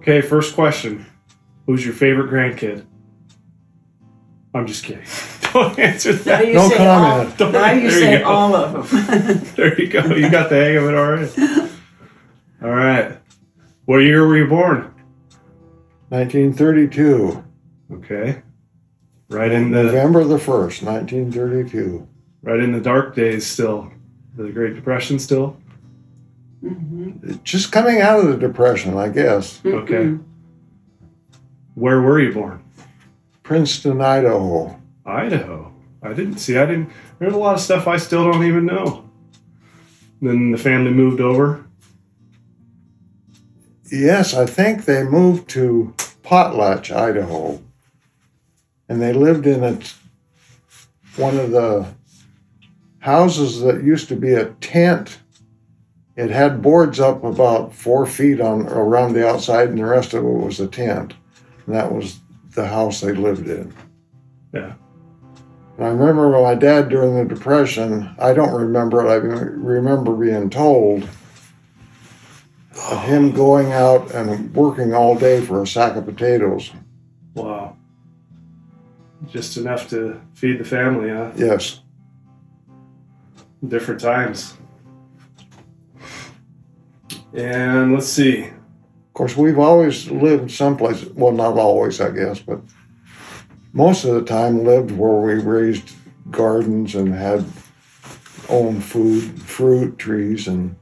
Okay, first question. Who's your favorite grandkid? I'm just kidding. Don't answer Now that. you No say comment. all. Now you There you say go. all of them. There you go. You got the hang of it already. All right. What year were you born? 1932. Okay. Right in the November the 1st, 1932. right in the dark days still. The Great Depression still. Just coming out of the Depression, I guess. Okay. Where were you born? Princeton, Idaho. Idaho. I didn't. There's a lot of stuff I still don't even know. Then the family moved over. Yes, I think they moved to Potlatch, Idaho. And they lived in one of the houses that used to be a tent. It had boards up about 4 feet around the outside, and the rest of it was a tent. And that was the house they lived in. Yeah. And I remember my dad during the Depression, I don't remember it, I remember being told of him going out and working all day for a sack of potatoes. Wow. Just enough to feed the family, huh? Yes. Different times. And let's see. Of course, we've always lived someplace, well, not always, I guess, but most of the time lived where we raised gardens and had own food, fruit trees, and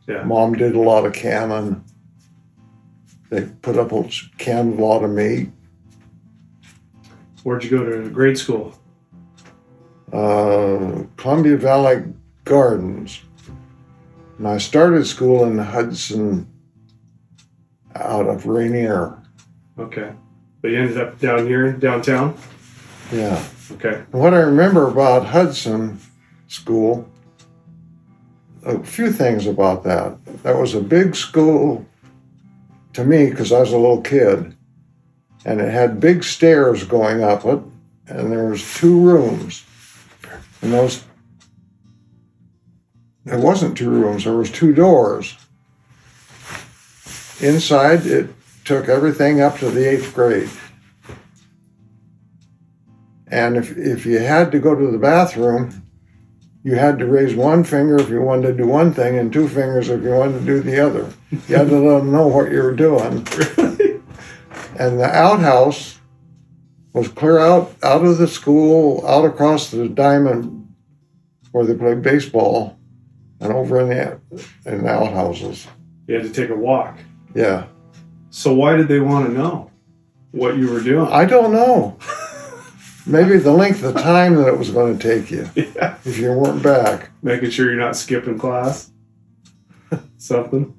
Yeah. Mom did a lot of canning. They put up canned a lot of meat. Where'd you go to grade school? Columbia Valley Gardens. And I started school in Hudson out of Rainier. Okay. But you ended up down here, downtown? Yeah. Okay. And what I remember about Hudson School, a few things about that. That was a big school to me because I was a little kid. And it had big stairs going up it, and there was 2 rooms. And it wasn't 2 rooms, there was 2 doors. Inside, it took everything up to the 8th grade. And if you had to go to the bathroom, you had to raise 1 finger if you wanted to do one thing and 2 fingers if you wanted to do the other. You had to let them know what you were doing. Really? And the outhouse was clear out of the school, out across the diamond where they played baseball, and over in the outhouses. You had to take a walk. Yeah. So why did they want to know what you were doing? I don't know. Maybe the length of time that it was going to take you Yeah. if you weren't back. Making sure you're not skipping class. Something.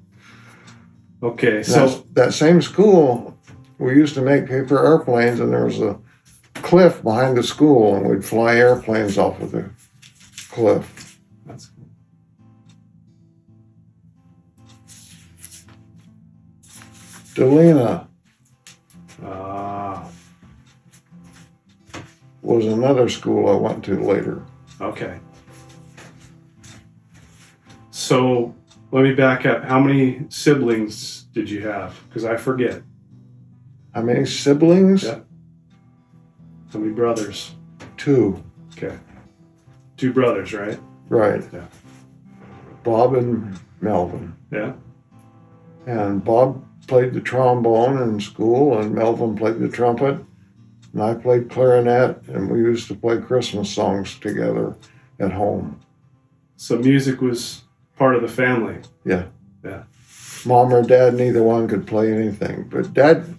Okay, so That same school, we used to make paper airplanes, and there was a cliff behind the school, and we'd fly airplanes off of the cliff. that's cool. Delena Ah, was another school I went to later. okay. So let me back up. How many siblings did you have? Because I forget. How many siblings? Yeah. How many brothers? 2. Okay. 2 brothers, right? Right. Yeah. Bob and Melvin. Yeah. And Bob played the trombone in school, and Melvin played the trumpet, and I played clarinet, and we used to play Christmas songs together at home. So music was part of the family. Yeah. Yeah. Mom or Dad, neither one could play anything, but Dad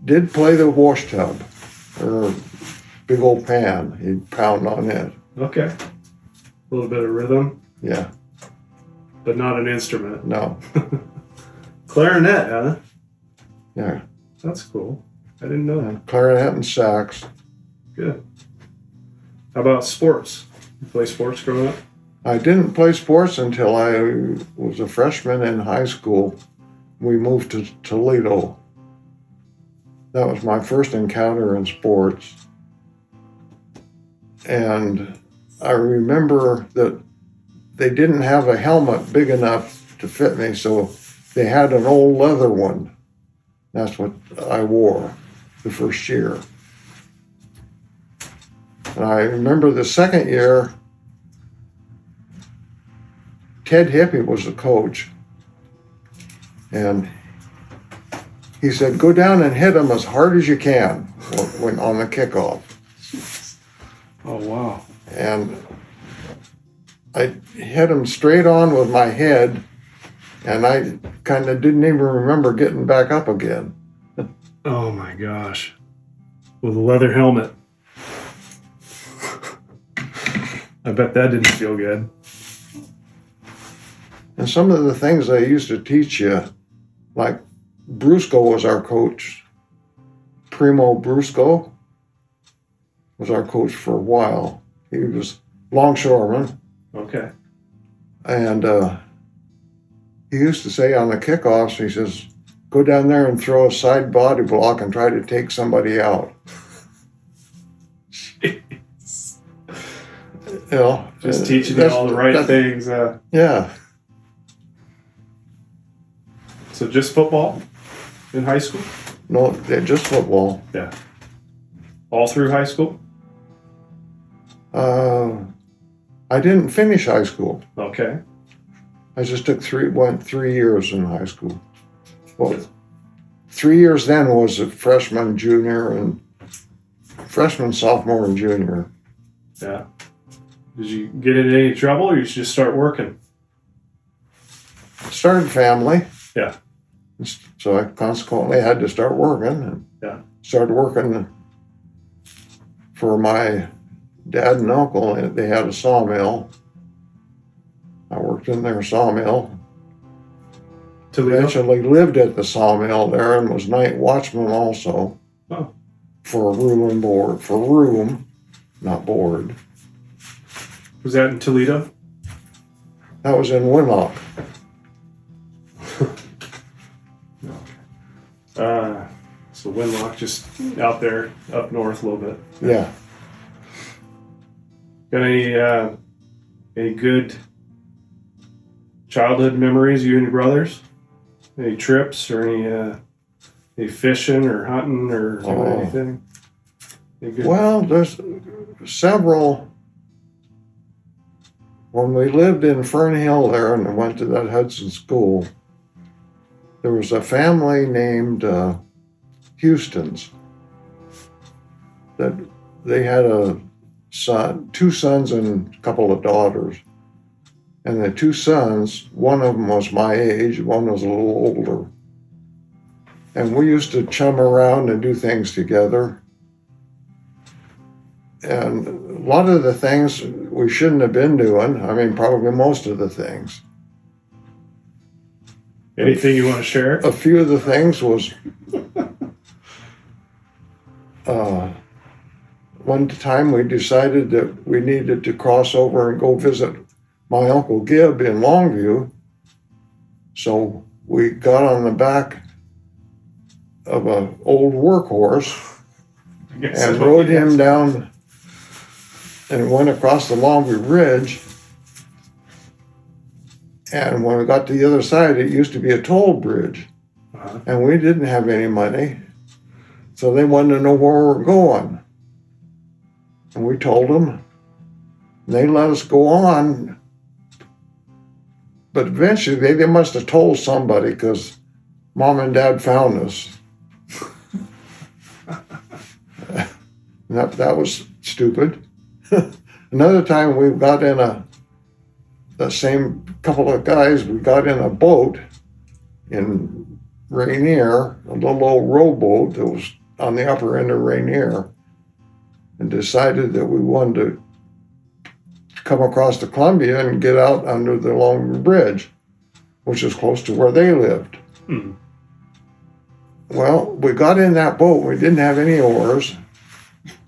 did play the wash tub, or big old pan. He'd pound on it. Okay. A little bit of rhythm, Yeah. but not an instrument. No. Clarinet, huh? Yeah. That's cool. I didn't know that. And clarinet and sax. Good. How about sports? You play sports growing up? I didn't play sports until I was a freshman in high school. We moved to Toledo. That was my first encounter in sports. And I remember that they didn't have a helmet big enough to fit me, so they had an old leather one. That's what I wore the first year. And I remember the second year, Ted Hippie was the coach. And he said, go down and hit them as hard as you can when on the kickoff. Oh, wow. And I hit him straight on with my head, and I kind of didn't even remember getting back up again. Oh my gosh. With a leather helmet. I bet that didn't feel good. And some of the things they used to teach you, like Brusco was our coach. Primo Brusco was our coach for a while. He was longshoreman. Okay. And he used to say on the kickoffs, he says, go down there and throw a side body block and try to take somebody out. Jeez. You know, Just teaching you all the right things. Yeah. So just football in high school? No, just football. Yeah. All through high school? I didn't finish high school. Okay. I just went 3 years in high school. Well, 3 years then was a freshman, junior, and freshman, sophomore, and junior. Yeah. Did you get into any trouble, or you just start working? Started family. Yeah. So I consequently had to start working. And Yeah. started working for my dad and uncle. They had a sawmill. I worked in their sawmill. Toledo? Eventually lived at the sawmill there and was night watchman also. Oh. For room and board. For room, not board. Was that in Toledo? That was in Winlock. So Winlock, just out there, up north a little bit. Yeah. Got any good childhood memories, you and your brothers? Any trips or any fishing or hunting or doing anything? Any good? Well, there's several. When we lived in Fern Hill there and went to that Hudson school, there was a family named Houston's that they had a son, 2 sons and a couple of daughters. And the 2 sons, one of them was my age, one was a little older. And we used to chum around and do things together. And a lot of the things we shouldn't have been doing. I mean, probably most of the things. Anything you want to share? A few of the things was one time we decided that we needed to cross over and go visit my Uncle Gib in Longview. So we got on the back of an old workhorse and rode him down and went across the Longview Bridge. And when we got to the other side, it used to be a toll bridge. Uh-huh. And we didn't have any money. So they wanted to know where we were going. And we told them. And they let us go on. But eventually they must have told somebody because Mom and Dad found us. That was stupid. Another time we got in the same couple of guys, we got in a boat in Rainier, a little old rowboat that was on the upper end of Rainier, and decided that we wanted to come across the Columbia and get out under the Longview Bridge, which is close to where they lived. Hmm. Well, we got in that boat. We didn't have any oars.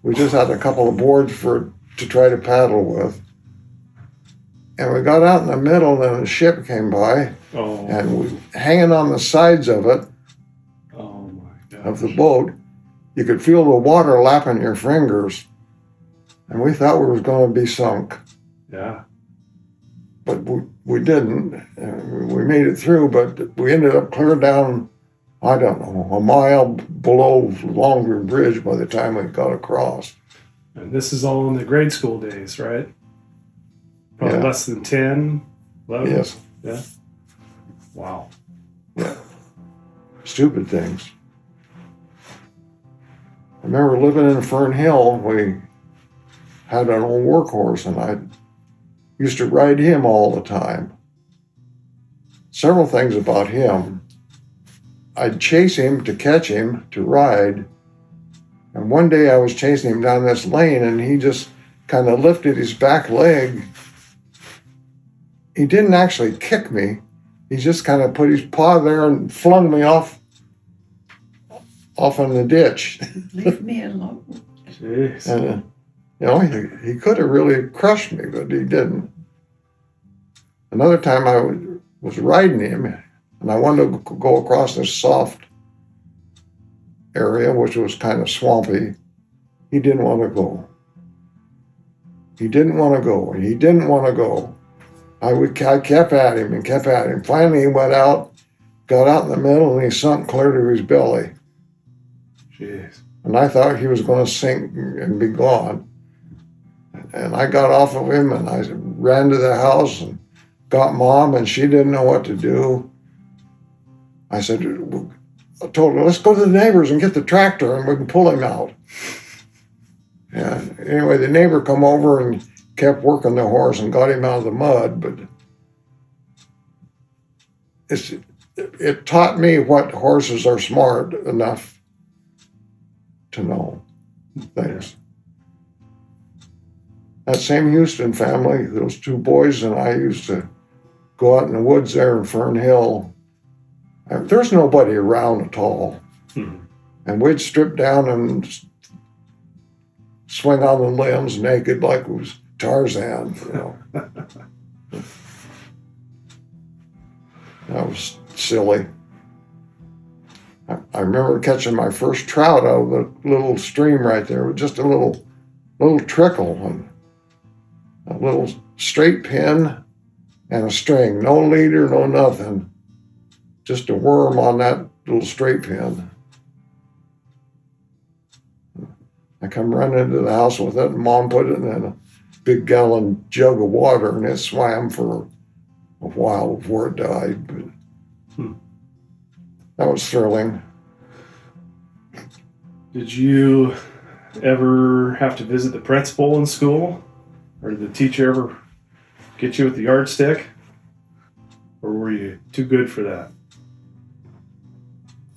We just had a couple of boards to try to paddle with. And we got out in the middle and a ship came by. Oh. And we hanging on the sides of it, Oh my God. of the boat, you could feel the water lapping your fingers. And we thought we was going to be sunk. Yeah. but we didn't. We made it through, but we ended up clear down, I don't know, a mile below Longview Bridge by the time we got across. And this is all in the grade school days, right? Probably Yeah. less than 10, 11? Yes. Yeah. Wow. Stupid things. I remember living in Fern Hill. We had an old workhorse, and I used to ride him all the time. Several things about him. I'd chase him to catch him to ride. And one day I was chasing him down this lane, and he just kind of lifted his back leg. He didn't actually kick me. He just kind of put his paw there and flung me off in the ditch. Leave me alone. Jeez. And, he could have really crushed me, but he didn't. Another time I was riding him, and I wanted to go across this soft area, which was kind of swampy. He didn't want to go. He didn't want to go. He didn't want to go. I kept at him and kept at him. Finally, he went out, got out in the middle, and he sunk clear to his belly. Jeez. And I thought he was going to sink and be gone. And I got off of him, and I ran to the house and got Mom, and she didn't know what to do. I told her, let's go to the neighbors and get the tractor, and we can pull him out. And anyway, the neighbor come over and kept working the horse and got him out of the mud, but it taught me what horses are smart enough to know things. That same Houston family, those two boys and I used to go out in the woods there in Fern Hill. And there's nobody around at all. And we'd strip down and swing on the limbs naked like it was Tarzan, That was silly. I remember catching my first trout out of the little stream right there with just a little trickle and a little straight pin and a string. No leader, no nothing. Just a worm on that little straight pin. I come running into the house with it, and Mom put it in a big gallon jug of water, and it swam for a while before it died. But that was thrilling. Did you ever have to visit the principal in school? Or did the teacher ever get you with the yardstick? Or were you too good for that?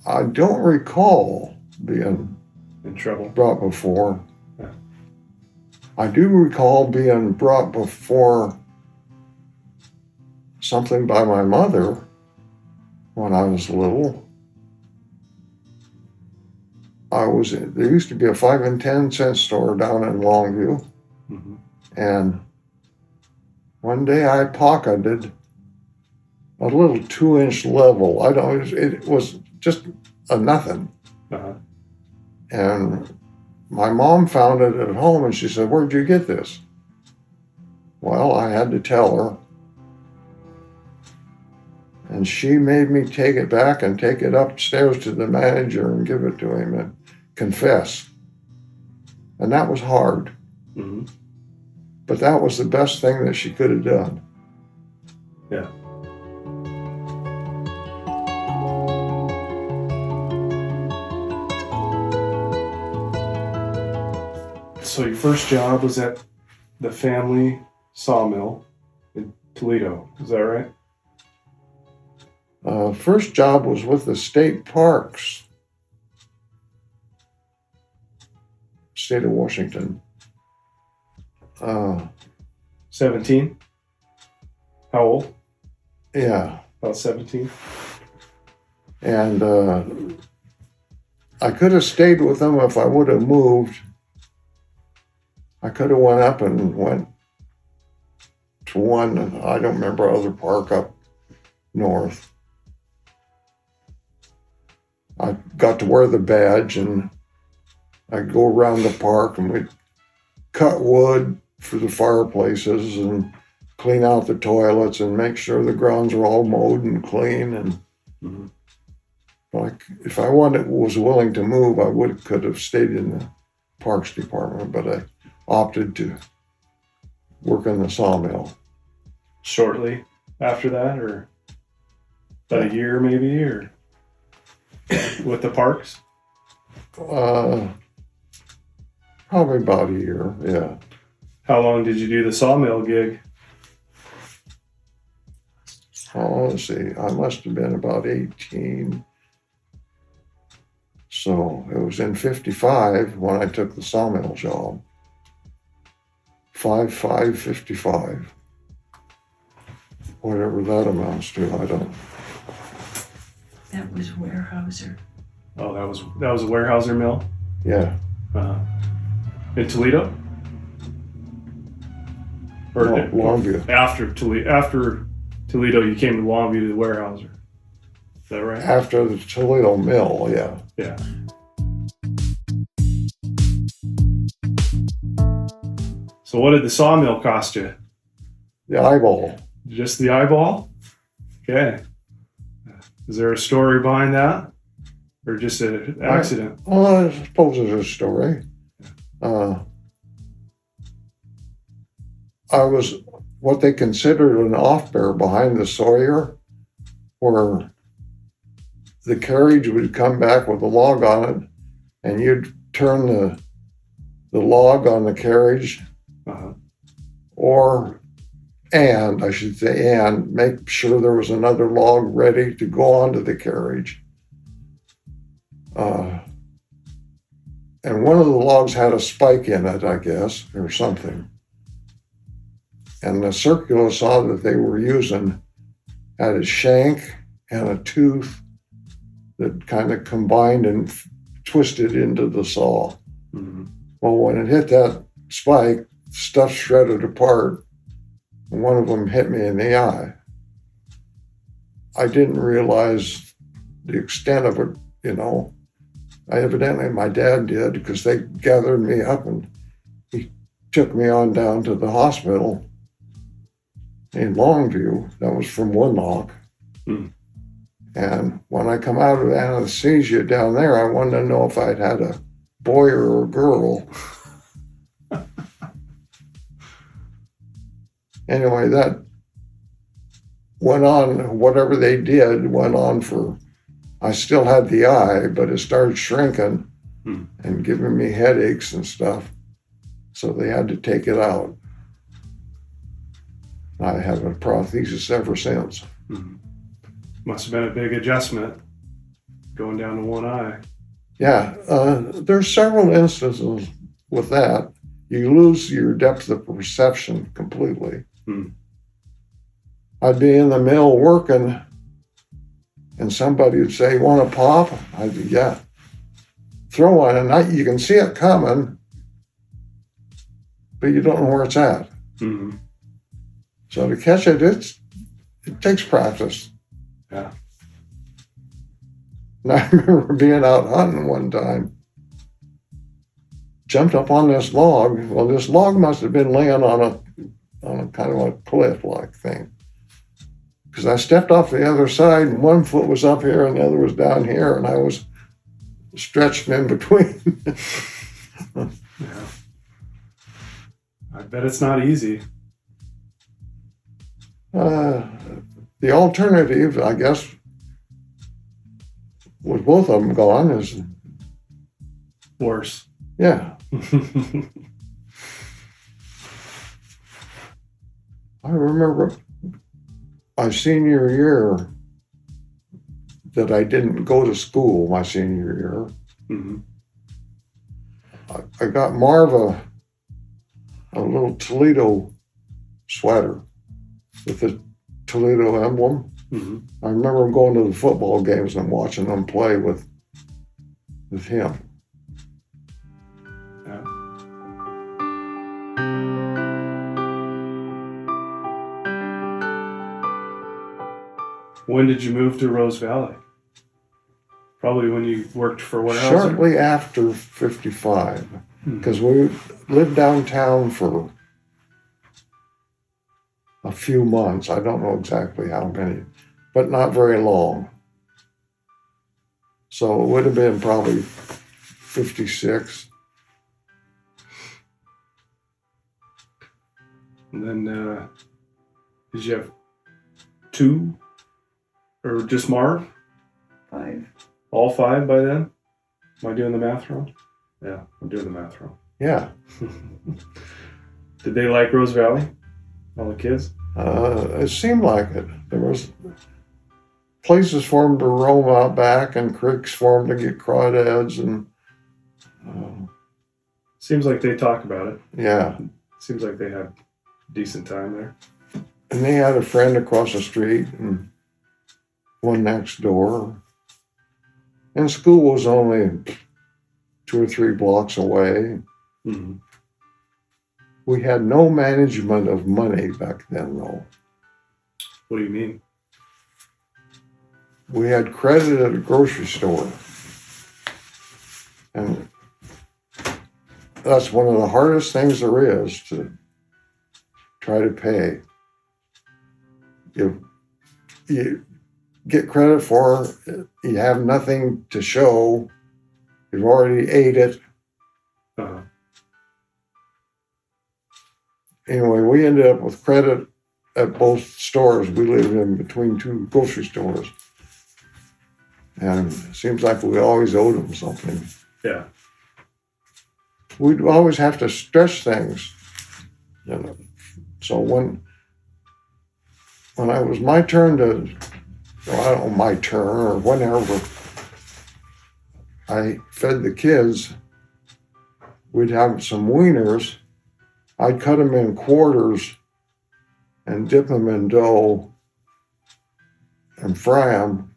I don't recall being In trouble? brought before. Yeah. I do recall being brought before something by my mother when I was little. There used to be a 5 and 10 cent store down in Longview. Mm-hmm. And one day I pocketed a little 2-inch level. It was just a nothing. Uh-huh. And my mom found it at home, and she said, "Where'd you get this?" Well, I had to tell her. And she made me take it back and take it upstairs to the manager and give it to him and confess. And that was hard. Mm-hmm. But that was the best thing that she could have done. Yeah. So your first job was at the family sawmill in Toledo, is that right? First job was with the state parks, state of Washington. 17? How old? Yeah. About 17? And I could have stayed with them if I would have moved. I could have went up and went to one, I don't remember, other park up north. I got to wear the badge, and I'd go around the park, and we'd cut wood for the fireplaces and clean out the toilets and make sure the grounds were all mowed and clean. And Mhm. like, if I was willing to move, could have stayed in the Parks Department, but I opted to work in the sawmill. Shortly after that, or about a year maybe, or with the parks? Probably about a year, yeah. How long did you do the sawmill gig? Oh, let's see, I must have been about 18. So it was in 55 when I took the sawmill job. 55. Whatever that amounts to, I don't. That was Weyerhaeuser. Oh, that was a Weyerhaeuser mill Yeah. in Toledo, or No, Longview. after Toledo, you came to Longview to the Weyerhaeuser. Is that right? After the Toledo mill, yeah. Yeah. So what did the sawmill cost you? The eyeball. Just the eyeball? Okay. Is there a story behind that? Or just an accident? Well, I suppose there's a story. I was what they considered an off-bear behind the Sawyer, where the carriage would come back with a log on it, and you'd turn the log on the carriage, Uh-huh. and make sure there was another log ready to go onto the carriage. And one of the logs had a spike in it, I guess, or something. And the circular saw that they were using had a shank and a tooth that kind of combined and twisted into the saw. Mm-hmm. Well, when it hit that spike, stuff shredded apart. And one of them hit me in the eye. I didn't realize the extent of it, you know. Evidently, my dad did, because they gathered me up and he took me on down to the hospital in Longview. That was from Winlock. Mm. And when I come out of anesthesia down there, I wanted to know if I'd had a boy or a girl. Anyway, that went on, whatever they did went on for, I still had the eye, but it started shrinking and giving me headaches and stuff. So they had to take it out. I have a prosthesis ever since. Mm-hmm. Must have been a big adjustment going down to one eye. Yeah, there's several instances with that. You lose your depth of perception completely. Hmm. I'd be in the mill working, and somebody would say, "Want a pop?" I'd be, "Yeah." Throw one, and you can see it coming, but you don't know where it's at. Mm-hmm. So to catch it, it takes practice. Yeah. And I remember being out hunting one time, jumped up on this log. Well, this log must have been laying on a kind of a cliff-like thing. Because I stepped off the other side, and one foot was up here and the other was down here, and I was stretched in between. Yeah. I bet it's not easy. The alternative, I guess, with both of them gone is, Worse. yeah. I remember my senior year that I didn't go to school my senior year. Mm-hmm. I got Marv a little Toledo sweater with the Toledo emblem. Mm-hmm. I remember going to the football games and watching them play with him. Yeah. When did you move to Rose Valley? Probably when you worked for Weyerhaeuser? Shortly after 55, because we lived downtown for a few months. I don't know exactly how many, but not very long. So it would have been probably 56. And then, did you have two or just Marv? 5. All 5 by then? Am I doing the math wrong? Yeah, I'm doing the math wrong. Yeah. Did they like Rose Valley? All the kids? It seemed like it. There was places for them to roam out back and creeks for them to get crawdads and Seems like they talk about it. yeah. Seems like they had a decent time there. And they had a friend across the street and one next door. And school was only 2 or 3 blocks away. Mm-hmm. We had no management of money back then, though. What do you mean? We had credit at a grocery store. And that's one of the hardest things there is to try to pay. You get credit for it, you have nothing to show, you've already ate it. Uh-huh. Anyway, we ended up with credit at both stores. We lived in between 2 grocery stores. And it seems like we always owed them something. Yeah. We'd always have to stretch things. You know. So when it was my turn to, well, I don't know, my turn or whenever, I fed the kids, we'd have some wieners. I'd cut them in quarters and dip them in dough and fry them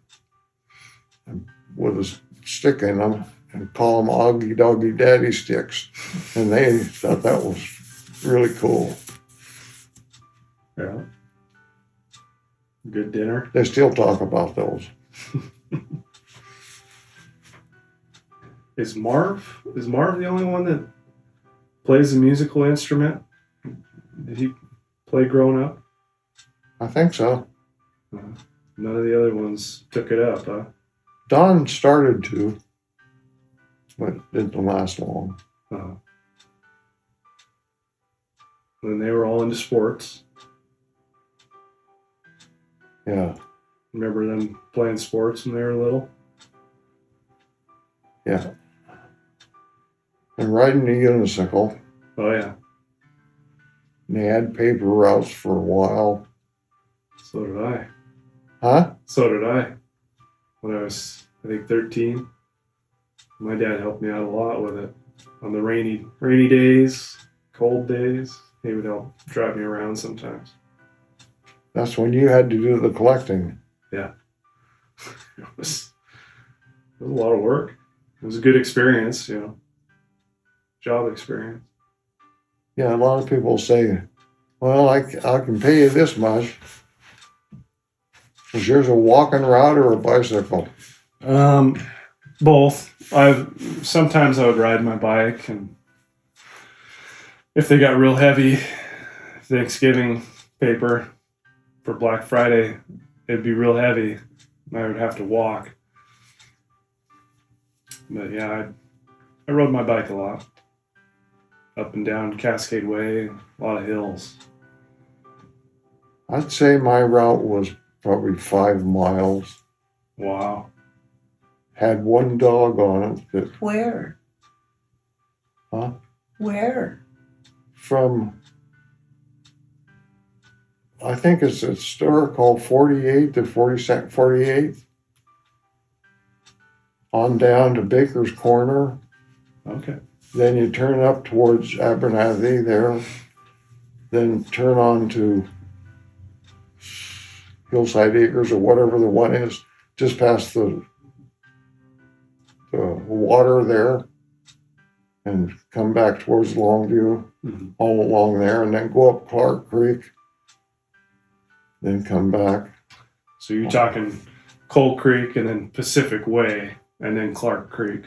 with a stick in them and call them Augie Doggy Daddy sticks. And they thought that was really cool. Yeah. Good dinner. They still talk about those. Is Marv the only one that plays a musical instrument? Did he play growing up? I think so. None of the other ones took it up, huh? Don started to, but it didn't last long. Uh-huh. And they were all into sports. Yeah, Remember them playing sports when they were little? yeah. And riding the unicycle. Oh, yeah. And they had paper routes for a while. So did I. Huh? So did I. When I was, I think, 13. My dad helped me out a lot with it. On the rainy days, cold days, he would help drive me around sometimes. That's when you had to do the collecting. Yeah. It was a lot of work. It was a good experience, job experience. Yeah, a lot of people say, well, I can pay you this much. Was yours a walking route or a bicycle? Both. Sometimes I would ride my bike, and if they got real heavy Thanksgiving paper for Black Friday, it'd be real heavy. I would have to walk. But yeah, I rode my bike a lot. Up and down Cascade Way, a lot of hills. I'd say my route was probably 5 miles. Wow. Had one dog on it that, Where? huh? Where? From, I think it's a store called 48 to 48. On down to Baker's Corner. Okay. Then you turn up towards Abernathy there. Then turn on to Hillside Acres or whatever the one is, just past the water there. And come back towards Longview, Mm-hmm. all along there, and then go up Clark Creek. Then come back. So you're talking Coal Creek and then Pacific Way and then Clark Creek.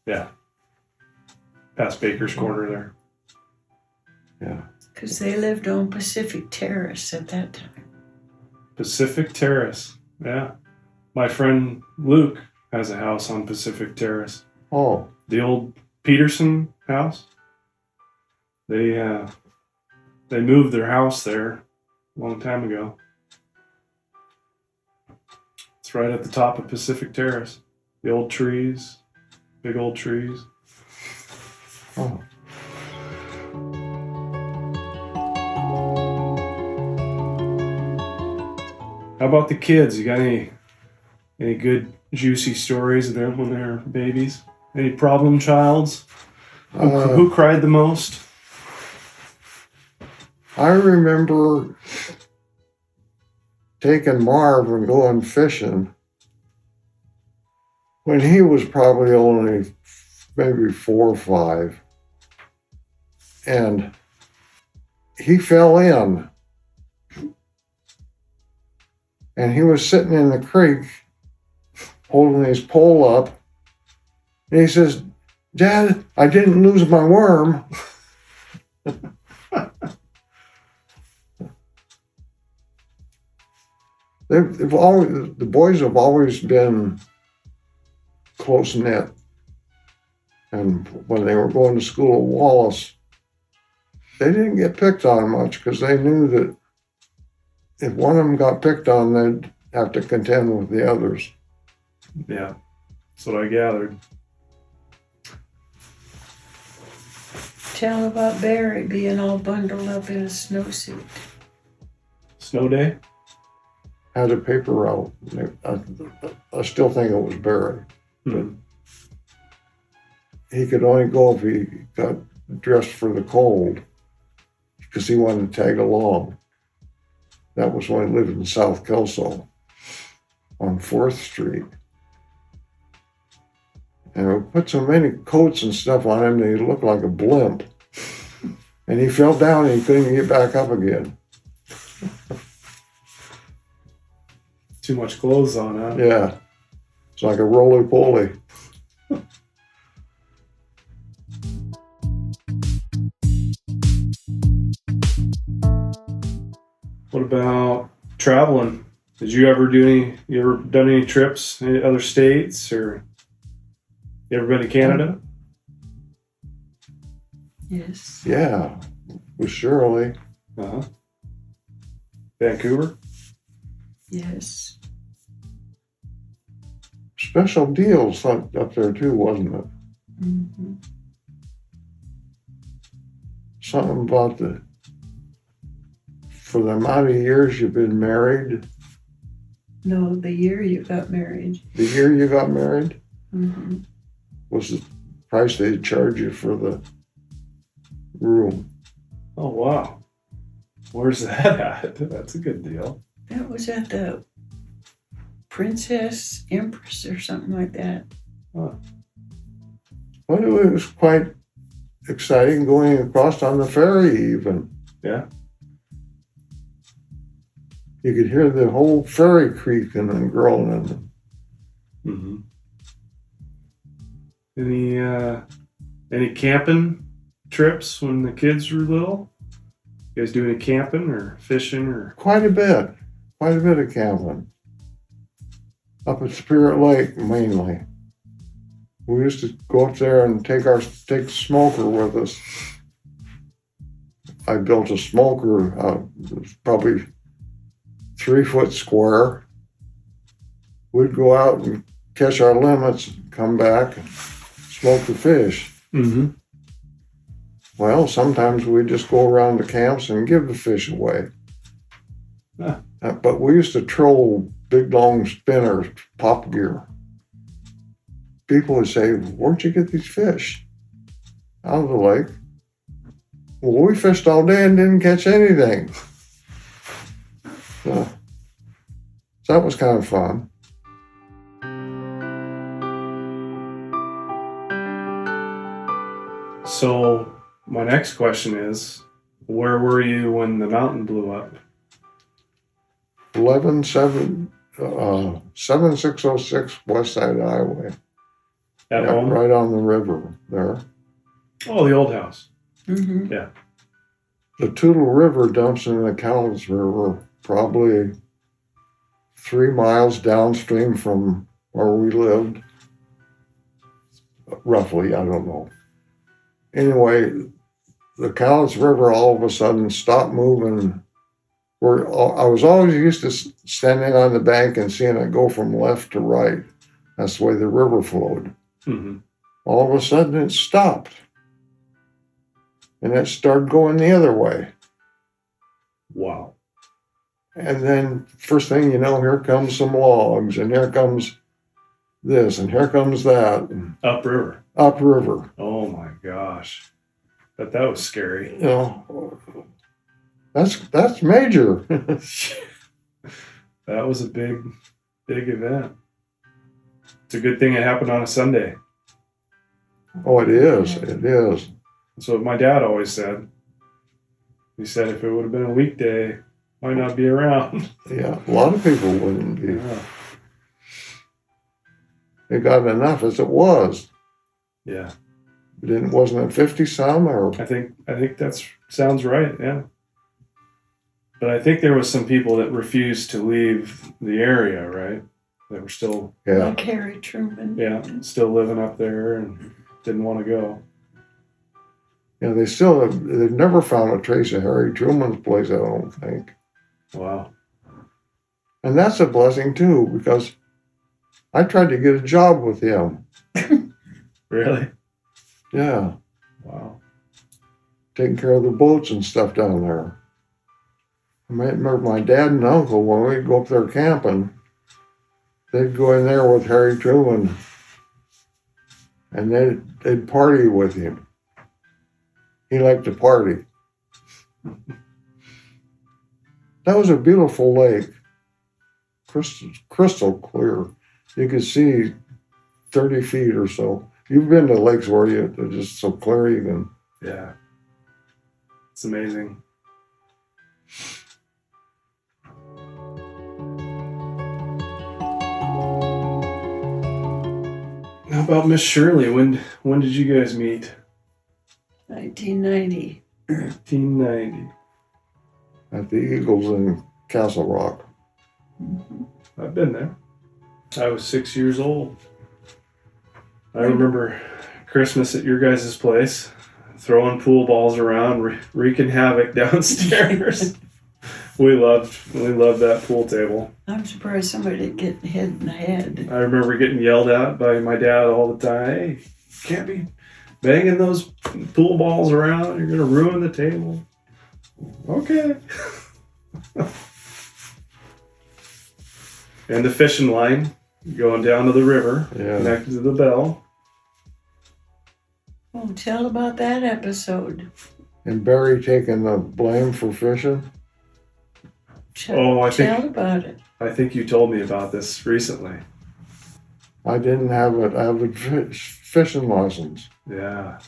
Yeah. Past Baker's Corner there. Yeah. Because they lived on Pacific Terrace at that time. Pacific Terrace. Yeah. My friend Luke has a house on Pacific Terrace. Oh, The old Peterson house. They moved their house there a long time ago. It's right at the top of Pacific Terrace. The old trees, big old trees. oh. How about the kids? You got any good juicy stories of them when they were babies? Any problem childs? Who cried the most? I remember taking Marv and going fishing when he was probably only maybe 4 or 5. And he fell in. And he was sitting in the creek holding his pole up. And he says, "Dad, I didn't lose my worm." The boys have always been close knit. And when they were going to school at Wallace, they didn't get picked on much because they knew that if one of them got picked on, they'd have to contend with the others. Yeah, that's what I gathered. Tell about Barry being all bundled up in a snowsuit. Snow day? Had a paper route. I still think it was Barry. Hmm. He could only go if he got dressed for the cold because he wanted to tag along. That was when he lived in South Kelso on 4th Street. And we put so many coats and stuff on him that he looked like a blimp. And he fell down and he couldn't get back up again. Too much clothes on, huh? Yeah. It's like a roly-poly. What about traveling? Did you ever done any trips in other states, or you ever been to Canada? Yes. Yeah, with Shirley. Uh-huh. Vancouver? Yes. Special deals up there too, wasn't it? Mm-hmm. Something about for the amount of years you've been married, No, the year you got married. the year you got married, Mm-hmm. was the price they charge you for the room. Oh, wow. Where's that at? That's a good deal. That was at the Princess Empress or something like that. But it was quite exciting going across on the ferry even. Yeah. You could hear the whole ferry creaking and groaning. Mm-hmm. Any camping trips when the kids were little? You guys do any camping or fishing or? Quite a bit of camping. Up at Spirit Lake mainly. We used to go up there and take the smoker with us. I built a smoker, it was probably 3 foot square. We'd go out and catch our limits, and come back and smoke the fish. Mm-hmm. Well, sometimes we just go around the camps and give the fish away. Ah. But we used to troll big long spinners, pop gear. People would say, "Where'd you get these fish?" Out of the lake. Well, we fished all day and didn't catch anything. So that was kind of fun. So my next question is, where were you when the mountain blew up? 7606 West Side Highway. At Yeah, home? right on the river there. Oh, the old house. Mm-hmm. Yeah. the Toutle River dumps in the Cowles River, probably 3 miles downstream from where we lived. Roughly, I don't know. Anyway, the Cowles River all of a sudden stopped moving. I was always used to standing on the bank and seeing it go from left to right. That's the way the river flowed. Mm-hmm. All of a sudden it stopped. And it started going the other way. Wow. And then first thing you know, here comes some logs, and here comes this, and here comes that. Upriver. Upriver. Oh my gosh. But that was scary. You know, that's major. That was a big event. It's a good thing it happened on a Sunday. Oh, it is. It is. That's what my dad always said. He said if it would have been a weekday, might not be around. Yeah, a lot of people wouldn't be. Yeah. It got enough as it was. Yeah. Wasn't it 50 some or? I think that sounds right. Yeah. But I think there was some people that refused to leave the area, right? That were still, Yeah. Like Harry Truman. yeah, still living up there and didn't want to go. Yeah, they've never found a trace of Harry Truman's place, I don't think. Wow. And that's a blessing too, because I tried to get a job with him. Really? Yeah, Wow. taking care of the boats and stuff down there. I remember my dad and uncle, when we'd go up there camping, they'd go in there with Harry Truman and they'd party with him. He liked to party. That was a beautiful lake, crystal clear. You could see 30 feet or so. You've been to lakes where they're just so clear you can. Yeah. It's amazing. How about Miss Shirley? When did you guys meet? 1990. 1990. At the Eagles in Castle Rock. I've been there. I was 6 years old. I remember Christmas at your guys' place, throwing pool balls around, wreaking havoc downstairs. We loved that pool table. I'm surprised somebody didn't get hit in the head. I remember getting yelled at by my dad all the time. Hey, you can't be banging those pool balls around. You're going to ruin the table. Okay. And the fishing line going down to the river, Yeah. connected to the bell. Oh, tell about that episode. And Barry taking the blame for fishing. Oh, Tell about it. I think you told me about this recently. I didn't have an avid fishing license. Yeah.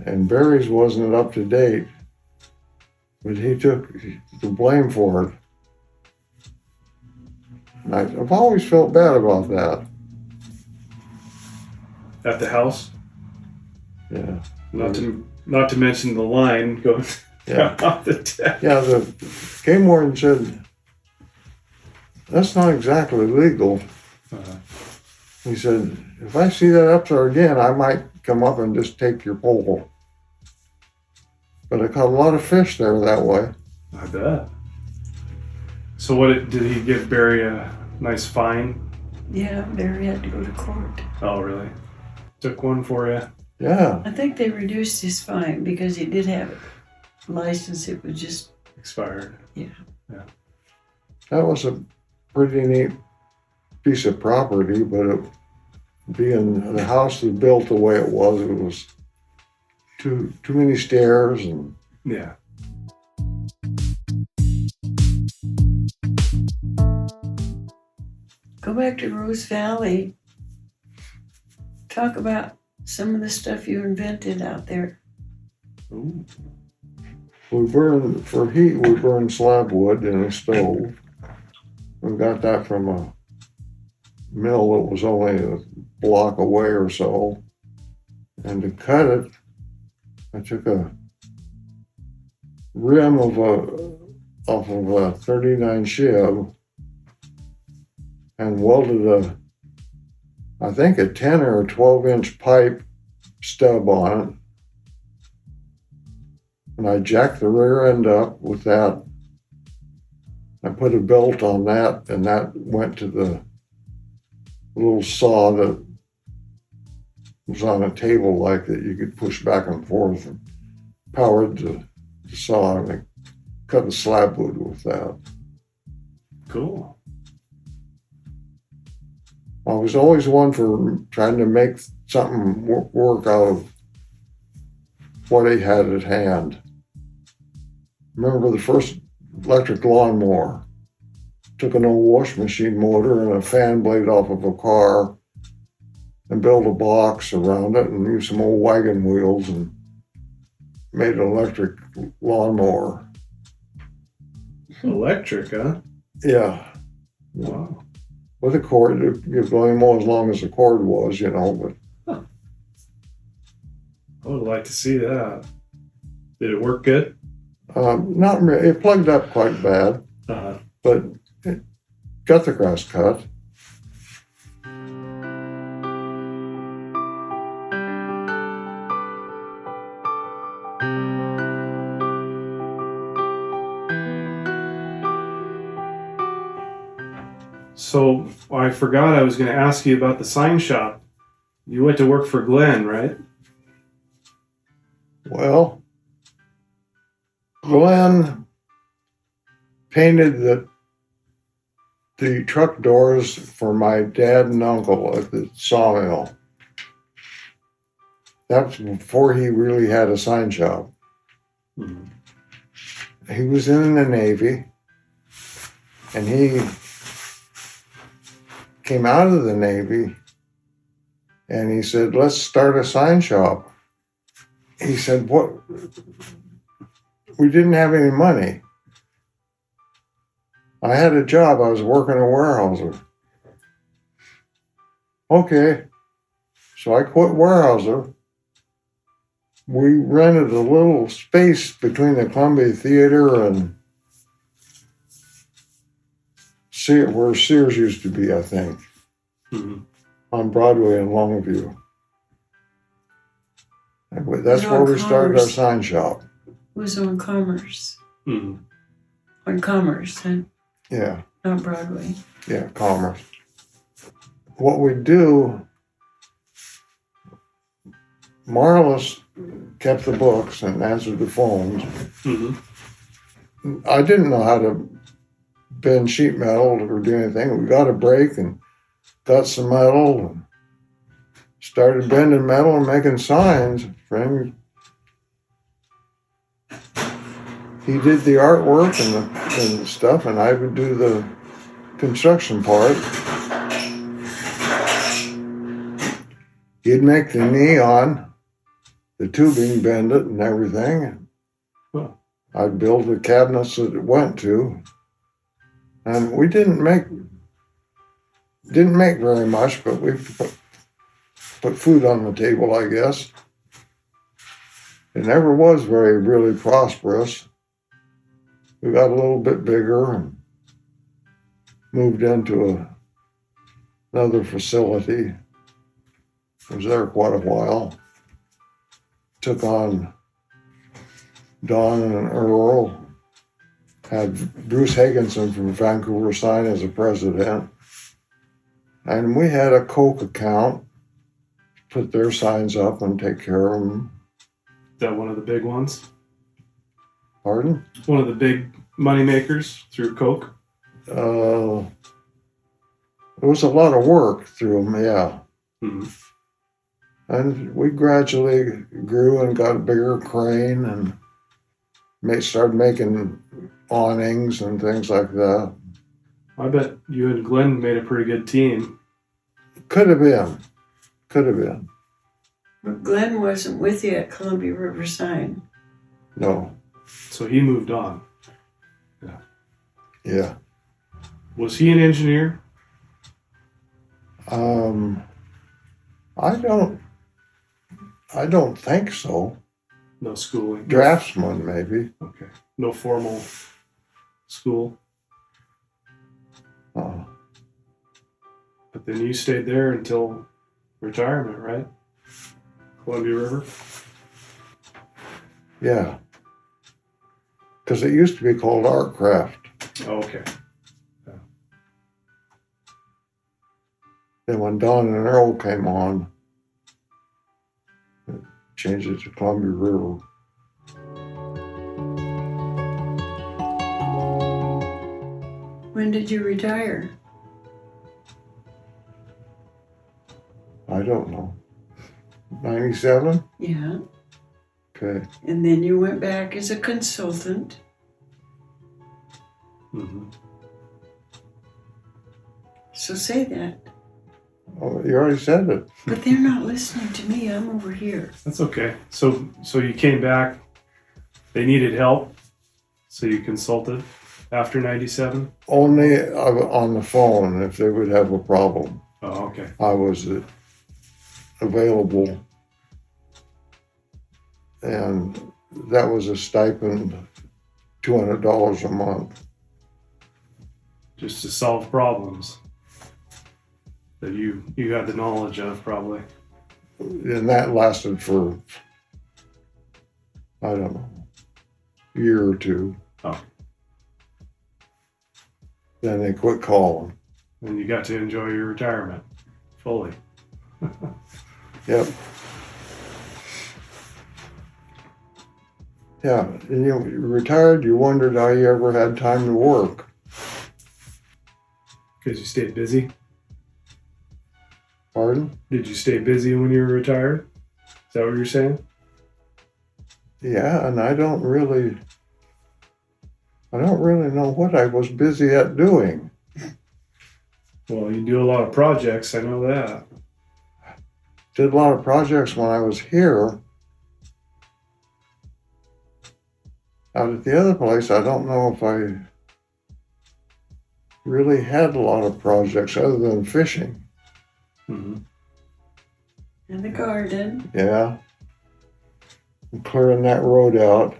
And Barry's wasn't up to date. But he took the blame for it. And I've always felt bad about that. At the house. Yeah. Not to mention the line going Yeah. off the deck. Yeah, the game warden said, that's not exactly legal. Uh, He said, if I see that up there again, I might come up and just take your pole. But I caught a lot of fish there that way. I bet. So did he give Barry a nice fine? Yeah, Barry had to go to court. Oh, really? Took one for you? Yeah. I think they reduced his fine because he did have a license. It was just, Expired. That was a pretty neat piece of property, but being the house was built the way it was too many stairs and Yeah. go back to Rose Valley. Talk about some of the stuff you invented out there. Ooh. for heat, we burn slab wood in a stove. We got that from a mill that was only a block away or so. And to cut it, I took a rim of a 39 Chev and welded I think a 10 or a 12-inch pipe stub on it. And I jacked the rear end up with that. I put a belt on that, and that went to the little saw that was on a table like that you could push back and forth, and powered the saw, and I cut a slab wood with that. Cool. I was always one for trying to make something work out of what he had at hand. Remember the first electric lawnmower? Took an old wash machine motor and a fan blade off of a car and built a box around it and used some old wagon wheels and made an electric lawnmower. Electric, huh? Yeah. Wow. With a cord. It could only mow as long as the cord was, but I would like to see that. Did it work good? not really. It plugged up quite bad, Uh-huh. but it got the grass cut. So I forgot I was going to ask you about the sign shop. You went to work for Glenn, right? Well, Glenn painted the truck doors for my dad and uncle at the sawmill. That's before he really had a sign shop. Mm-hmm. He was in the Navy, and he came out of the Navy, and he said, "Let's start a sign shop." He said, "What? We didn't have any money. I had a job. I was working a warehouser." Okay. So I quit warehouser. We rented a little space between the Columbia Theater and where Sears used to be, I think, Mm-hmm. on Broadway in Longview. And that's No, where we started our Commerce. sign shop. It was on Commerce. Mm-hmm. On Commerce, and Yeah, not Broadway. yeah, Commerce. What we do, Marlis kept the books and answered the phones. Mm-hmm. I didn't know how to bend sheet metal or do anything. We got a brake and got some metal and started bending metal and making signs for him. He did the artwork and the stuff, and I would do the construction part. He'd make the neon, the tubing, bend it and everything. Huh. I'd build the cabinets that it went to. And we didn't make very much, but we put food on the table, I guess. It never was really prosperous. We got a little bit bigger and moved into another facility. Was there quite a while. Took on Don and Earl. Had Bruce Higginson from Vancouver Sign as a president. And we had a Coke account, put their signs up and take care of them. Is that one of the big ones? Pardon? One of the big money makers through Coke? It was a lot of work through them, yeah. Mm-hmm. And we gradually grew and got a bigger crane and started making awnings and things like that. I bet you and Glenn made a pretty good team. Could have been. But Glenn wasn't with you at Columbia River Sign. No, So he moved on. yeah. Was he an engineer? I don't think so. No schooling. Draftsman, maybe. Okay. No formal school. Uh, But then you stayed there until retirement, right? Columbia River. yeah. Because it used to be called Artcraft. Oh, okay. Then when Don and Earl came on, it changed it to Columbia River. When did you retire? I don't know. 97? Yeah. Okay. And then you went back as a consultant. Mm-hmm. So say that. Oh, you already said it. But they're not listening to me. I'm over here. That's okay. So you came back. They needed help, so you consulted after 97. Only on the phone if they would have a problem. Oh, okay. I was available. And that was a stipend, $200 a month. Just to solve problems that you had the knowledge of, probably. And that lasted for, I don't know, a year or two. Oh. Then they quit calling. And you got to enjoy your retirement fully. Yep. Yeah, and you retired, you wondered how you ever had time to work. Because you stayed busy. Pardon? Did you stay busy when you were retired? Is that what you're saying? Yeah, and I don't really know what I was busy at doing. Well, you do a lot of projects, I know that. Did a lot of projects when I was here. Out at the other place, I don't know if I really had a lot of projects other than fishing. Mm-hmm. In the garden. Yeah. And clearing that road out.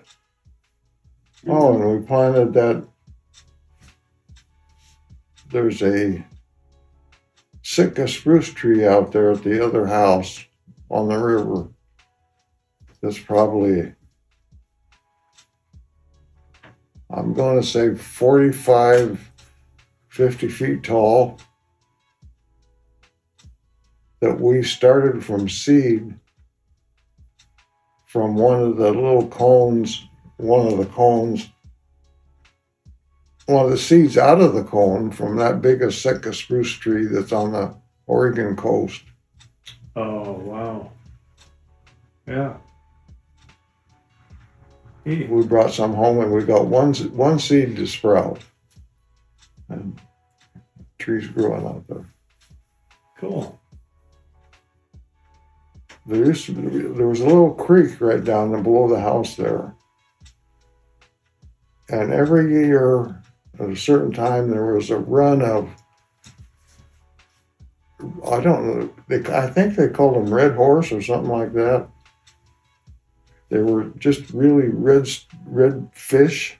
Oh, and we planted that. There's a Sitka spruce tree out there at the other house on the river. That's probably, I'm going to say 45, 50 feet tall. That we started from seed from one of the little cones, one of the seeds out of the cone from that biggest Sitka spruce tree that's on the Oregon coast. Oh, wow. Yeah. Hey. We brought some home and we got one seed to sprout. And trees growing out there. Cool. There was a little creek right down below the house there. And every year at a certain time there was a run of, I don't know, I think they called them red horse or something like that. They were just really red fish,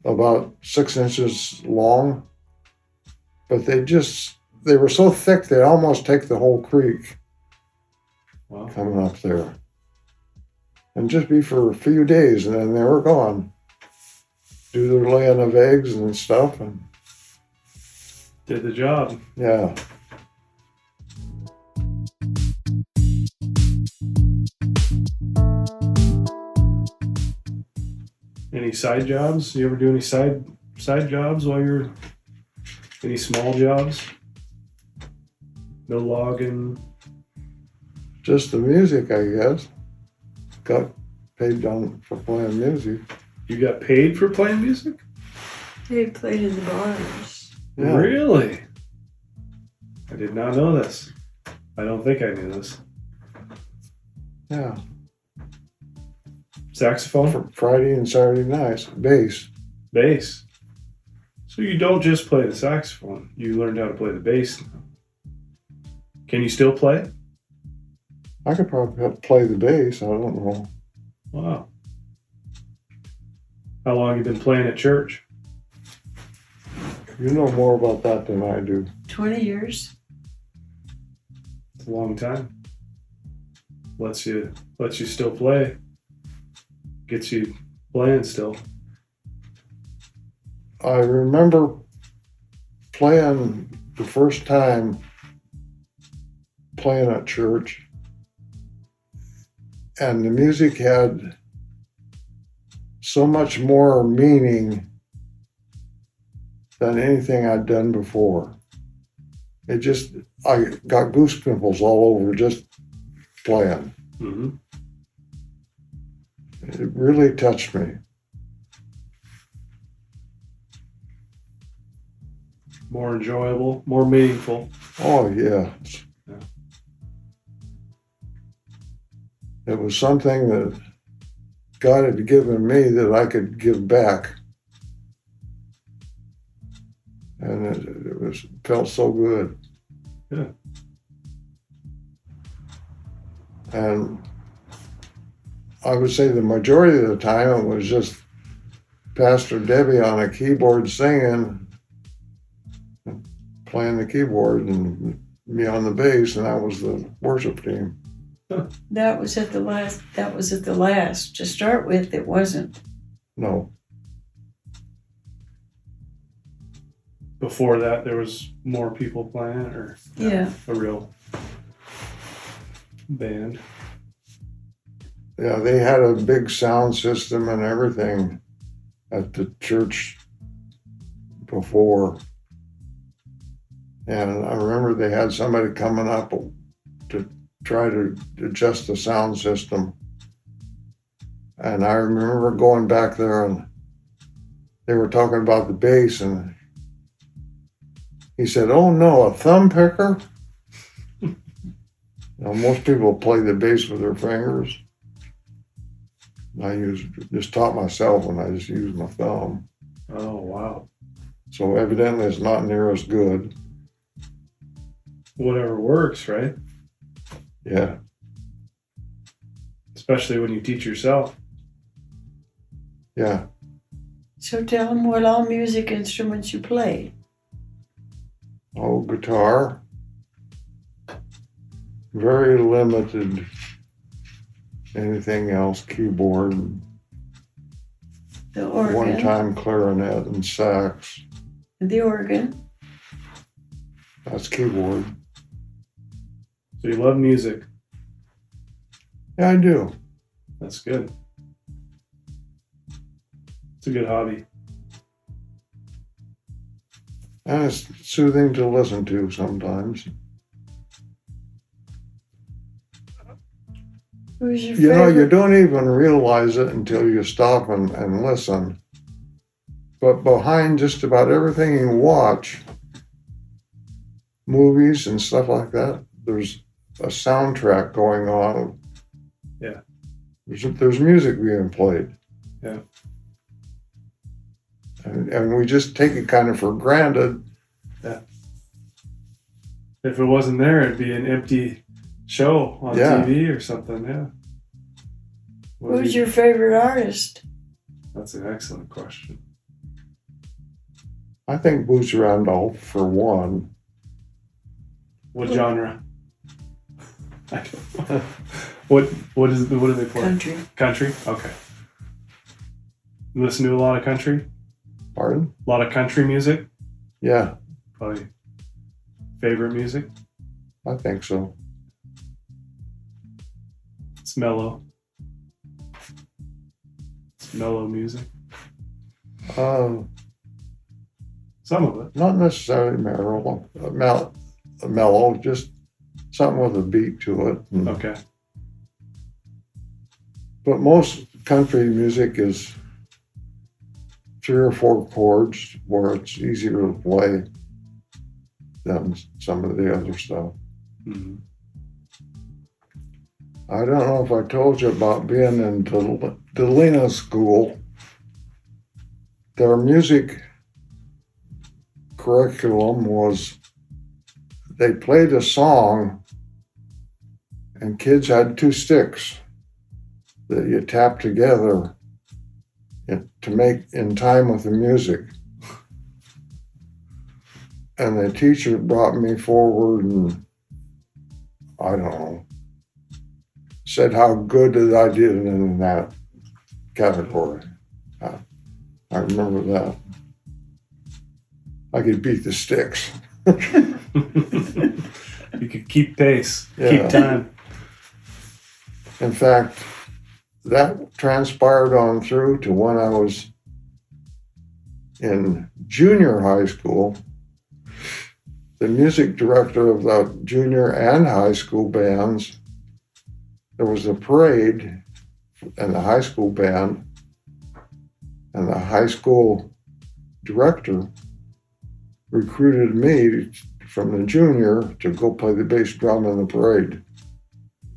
about 6 inches long. But they were so thick they'd almost take the whole creek. Wow. Coming up there. And just be for a few days and then they were gone. Do their laying of eggs and stuff and Did the job. yeah. Any side jobs? You ever do any side jobs while you're any small jobs? No logging. Just the music, I guess. Got paid for playing music. You got paid for playing music? They played in the bars. Yeah. Really? I did not know this. I don't think I knew this. Yeah. Saxophone? For Friday and Saturday nights. Bass. Bass. So you don't just play the saxophone. You learned how to play the bass now. Can you still play? I could probably play the bass. I don't know. Wow. How long you been playing at church? You know more about that than I do. 20 years. It's a long time. Lets you still play. Gets you playing still. I remember playing the first time playing at church, and the music had so much more meaning than anything I'd done before. I got goose pimples all over just playing. Mm-hmm. It really touched me. More enjoyable, more meaningful. Oh, yeah. Yeah. It was something that God had given me that I could give back. And it felt so good. Yeah. And I would say the majority of the time it was just Pastor Debbie on a keyboard singing, playing the keyboard, and me on the bass, and that was the worship team. That was at the last. To start with, it wasn't. No. Before that, there was more people playing it, or Yeah. a real band. Yeah, they had a big sound system and everything at the church before. And I remember they had somebody coming up to try to adjust the sound system. And I remember going back there and they were talking about the bass, and he said, "Oh no, a thumb picker?" Most people play the bass with their fingers. Just taught myself, and I just used my thumb. Oh, wow. So evidently it's not near as good. Whatever works, right? Yeah. Especially when you teach yourself. Yeah. So tell them what all music instruments you play. Oh, guitar. Very limited. Anything else, keyboard, The organ. one-time clarinet and sax. The organ. That's keyboard. So you love music. Yeah, I do. That's good. It's a good hobby. And it's soothing to listen to sometimes. Who's your You favorite? don't even realize it until you stop and listen. But behind just about everything you watch, movies and stuff like that, there's a soundtrack going on. Yeah. There's music being played. Yeah. And we just take it kind of for granted. If it wasn't there, it'd be an empty show on Yeah. TV or something. Yeah. Who's your favorite artist? That's an excellent question. I think Boots Randolph, for one. What genre? I don't- what do they play? Country. Country? Okay. You listen to a lot of country? Pardon? A lot of country music? Yeah, Probably favorite music? I think so. It's mellow. It's mellow music. Some of it. Not necessarily mellow, just something with a beat to it. Okay. But most country music is 3 or 4 chords where it's easier to play than some of the other stuff. Mhm. I don't know if I told you about being in Delina School. Their music curriculum was they played a song and kids had 2 sticks that you tap together to make in time with the music. And the teacher brought me forward and I don't know, said how good that I did in that category. I remember that. I could beat the sticks. You could keep pace, Yeah. keep time. In fact, that transpired on through to when I was in junior high school. The music director of the junior and high school bands, there was a parade and the high school band, and the high school director recruited me from the junior to go play the bass drum in the parade.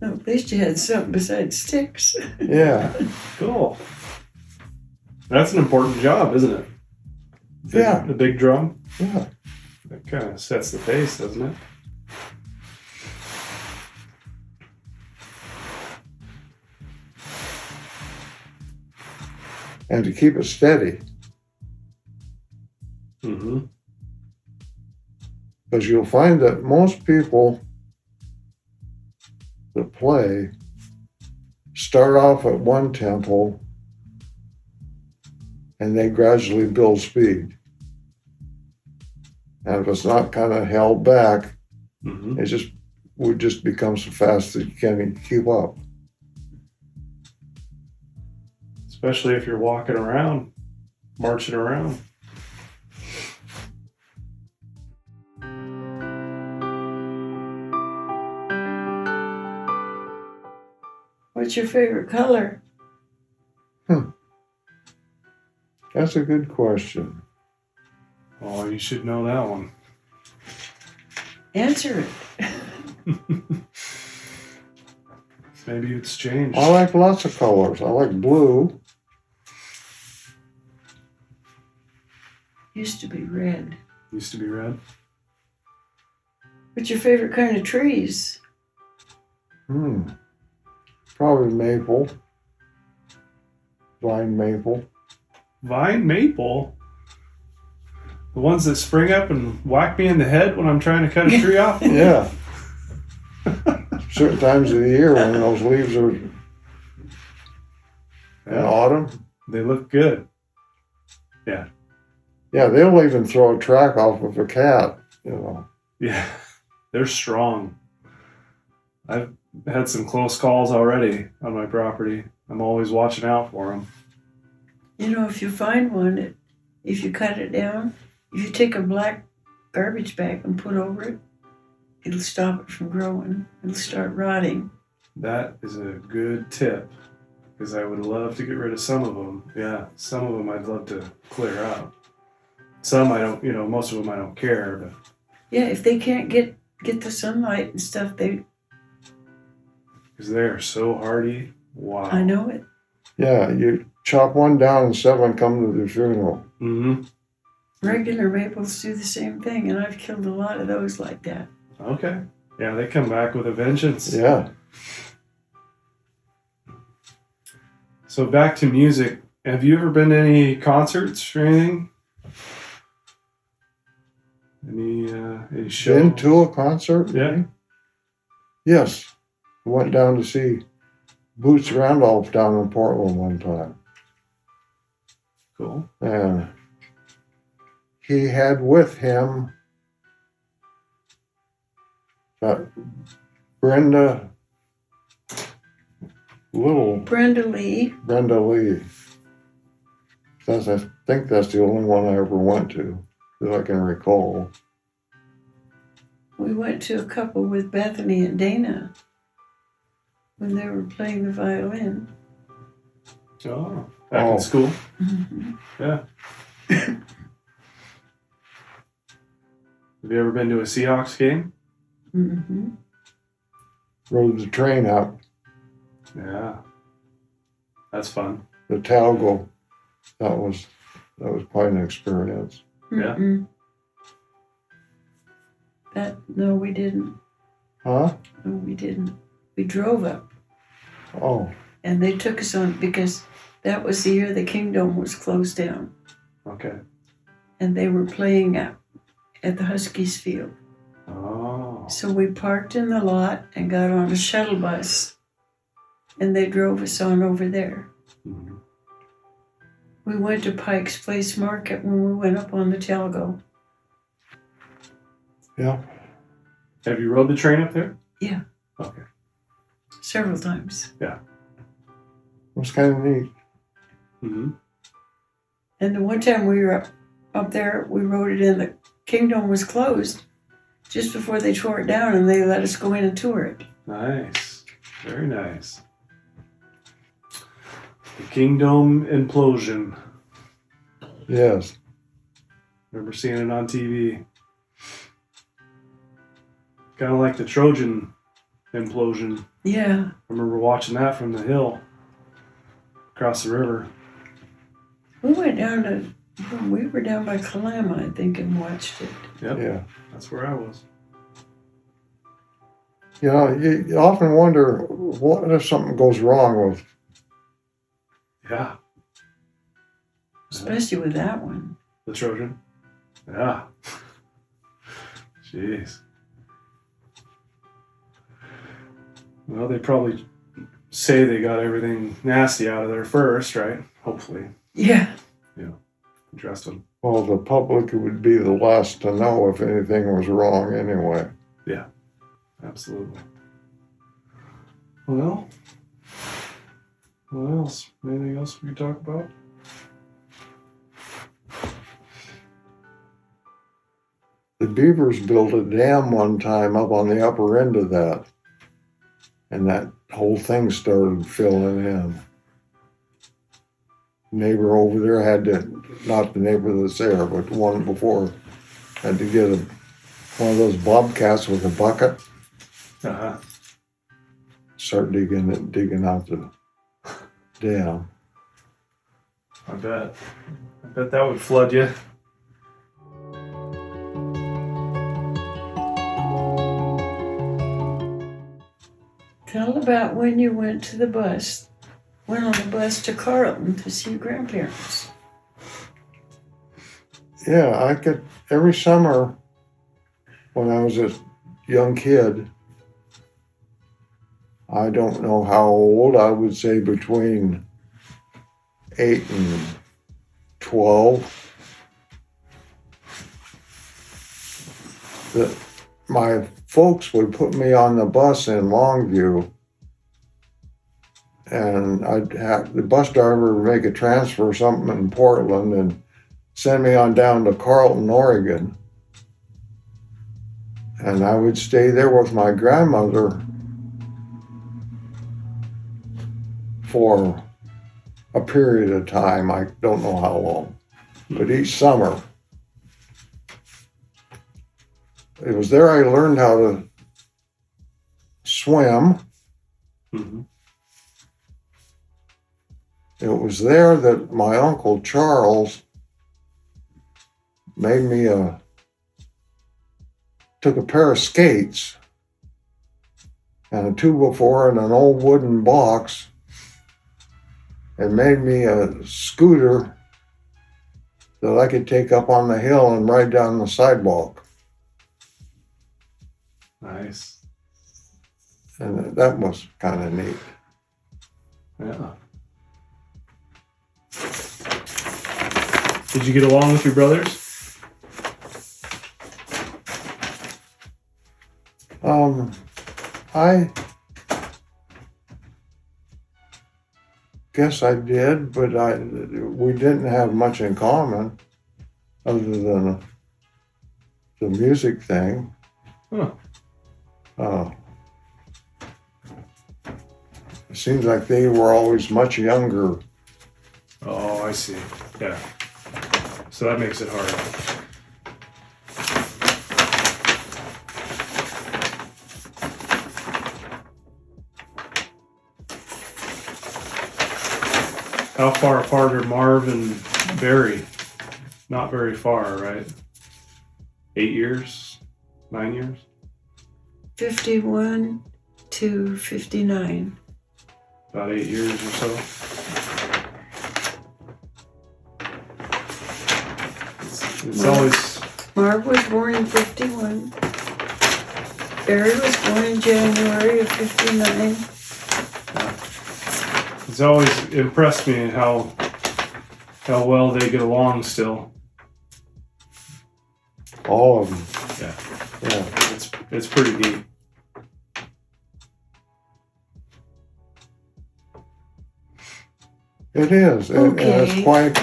Oh, at least you had something besides sticks. Yeah, Cool. That's an important job, isn't it? Yeah. The big drum. yeah. That kind of sets the pace, doesn't it? And to keep it steady, Mm-hmm. because you'll find that most people that play start off at one tempo and they gradually build speed. And if it's not kind of held back, Mm-hmm. it would just become so fast that you can't even keep up. Especially if you're walking around, marching around. What's your favorite color? That's a good question. Oh, you should know that one. Answer it. Maybe it's changed. I like lots of colors. I like blue. Used to be red. Used to be red. What's your favorite kind of trees? Probably maple. Vine maple. Vine maple. The ones that spring up and whack me in the head when I'm trying to cut a tree off. Yeah. Certain times of the year when those leaves are in Yeah, autumn. they look good. Yeah, they'll even throw a track off of a cat, you know. Yeah, they're strong. I've had some close calls already on my property. I'm always watching out for them. You know, if you find one, if you cut it down, if you take a black garbage bag and put over it, it'll stop it from growing. It'll start rotting. That is a good tip because I would love to get rid of some of them. Yeah, some of them I'd love to clear out. Some I don't, most of them I don't care, but Yeah, if they can't get the sunlight and stuff, because they are so hardy. Wow. I know it. Yeah, you chop one down and 7 come to the funeral. Mm-hmm. Regular maples do the same thing, and I've killed a lot of those like that. Okay. Yeah, they come back with a vengeance. Yeah. So back to music. Have you ever been to any concerts or anything? Any shows? Been to a concert? Yeah. Yes. I went down to see Boots Randolph down in Portland one time. Cool. And he had with him that Brenda Lee. I think that's the only one I ever went to that I can recall. We went to a couple with Bethany and Dana when they were playing the violin. Oh, back Oh. in school. Mm-hmm. Yeah. Have you ever been to a Seahawks game? Mm-hmm. Rode the train up, Yeah. That's fun. the Talgo. That was quite an experience. Yeah. Mm-mm. No, we didn't. Huh? No, we didn't. We drove up, Oh, and they took us on because That was the year the Kingdom was closed down, Okay. and they were playing at the Huskies field. Oh. So we parked in the lot and got on a shuttle bus, and they drove us on over there. Mhm. We went to Pike's Place Market when we went up on the Telgo. Yeah. Have you rode the train up there? Yeah. Okay. Several times. It was kind of neat. Mm-hmm. And the one time we were up there, we rode it in. The Kingdom was closed just before they tore it down, and they let us go in and tour it. Nice. Very nice. The Kingdom implosion. Yes. Remember seeing it on TV. Kind of like the Trojan implosion. Yeah. I remember watching that from the hill across the river. We went down to, we were down by Kalama, I think, and watched it. Yep. Yeah. That's where I was. You know, you often wonder what if something goes wrong with. Yeah. Especially with that one. The Trojan. Yeah. Jeez. Well, they probably say they got everything nasty out of there first, right? Hopefully. Yeah. Addressed them. Well, the public would be the last to know if anything was wrong anyway. Absolutely. Well, what else? Anything else we could talk about? The Beavers built a dam one time up on the upper end of that, and that whole thing started filling in. Neighbor over there had to, not the neighbor that's there, but the one before, had to get one of those bobcats with a bucket, Uh-huh. start digging out the dam. I bet. I bet that would flood you. Tell about when you went on the bus to Carlton to see your grandparents. Yeah, I could, every summer when I was a young kid, I don't know how old, I would say between 8 and 12. My folks would put me on the bus in Longview, and I'd have the bus driver make a transfer or something in Portland and send me on down to Carlton, Oregon. And I would stay there with my grandmother for a period of time. I don't know how long, but each summer. It was there I learned how to swim. Mm-hmm. It was there that my Uncle Charles made me took a pair of skates and a 2x4 and an old wooden box and made me a scooter that I could take up on the hill and ride down the sidewalk. Nice. And that was kind of neat. Yeah. Did you get along with your brothers? I guess I did, but we didn't have much in common other than the music thing. Huh. It seems like they were always much younger. Oh, I see. Yeah. So that makes it hard. How far apart are Marv and Barry? Not very far, right? 8 years? 9 years? 51 to 59. About 8 years or so. It's always Marv was born in 51. Barry was born in January of 59. it's always impressed me how well they get along still. All of them. Yeah. Yeah. It's pretty neat. It is. And Okay. it's quite,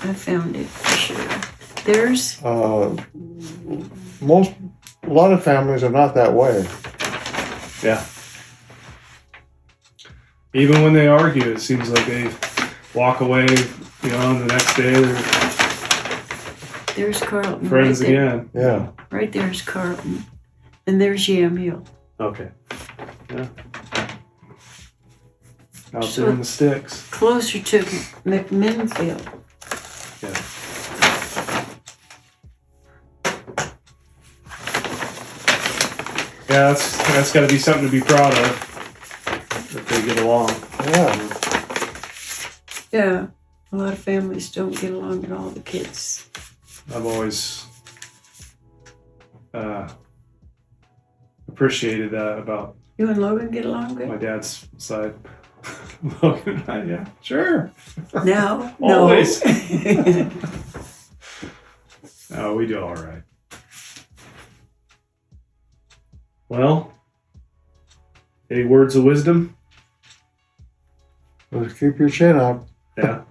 I found it for sure. There's a lot of families are not that way. Yeah. Even when they argue, it seems like they walk away, and the next day they're there's Carlton. friends right there. again. Yeah. Right there's Carlton. And there's Yamhill. Okay. Yeah. Out So- there in the sticks. Closer to McMinnville. Yeah. Yeah, that's got to be something to be proud of. That they get along. Yeah. Yeah. A lot of families don't get along at all, the kids. I've always appreciated that about You and Logan get along good? my dad's side. Logan and I, yeah, sure. Now? Always. No. Oh, we do all right. Well, any words of wisdom? Let's keep your chin up. Yeah.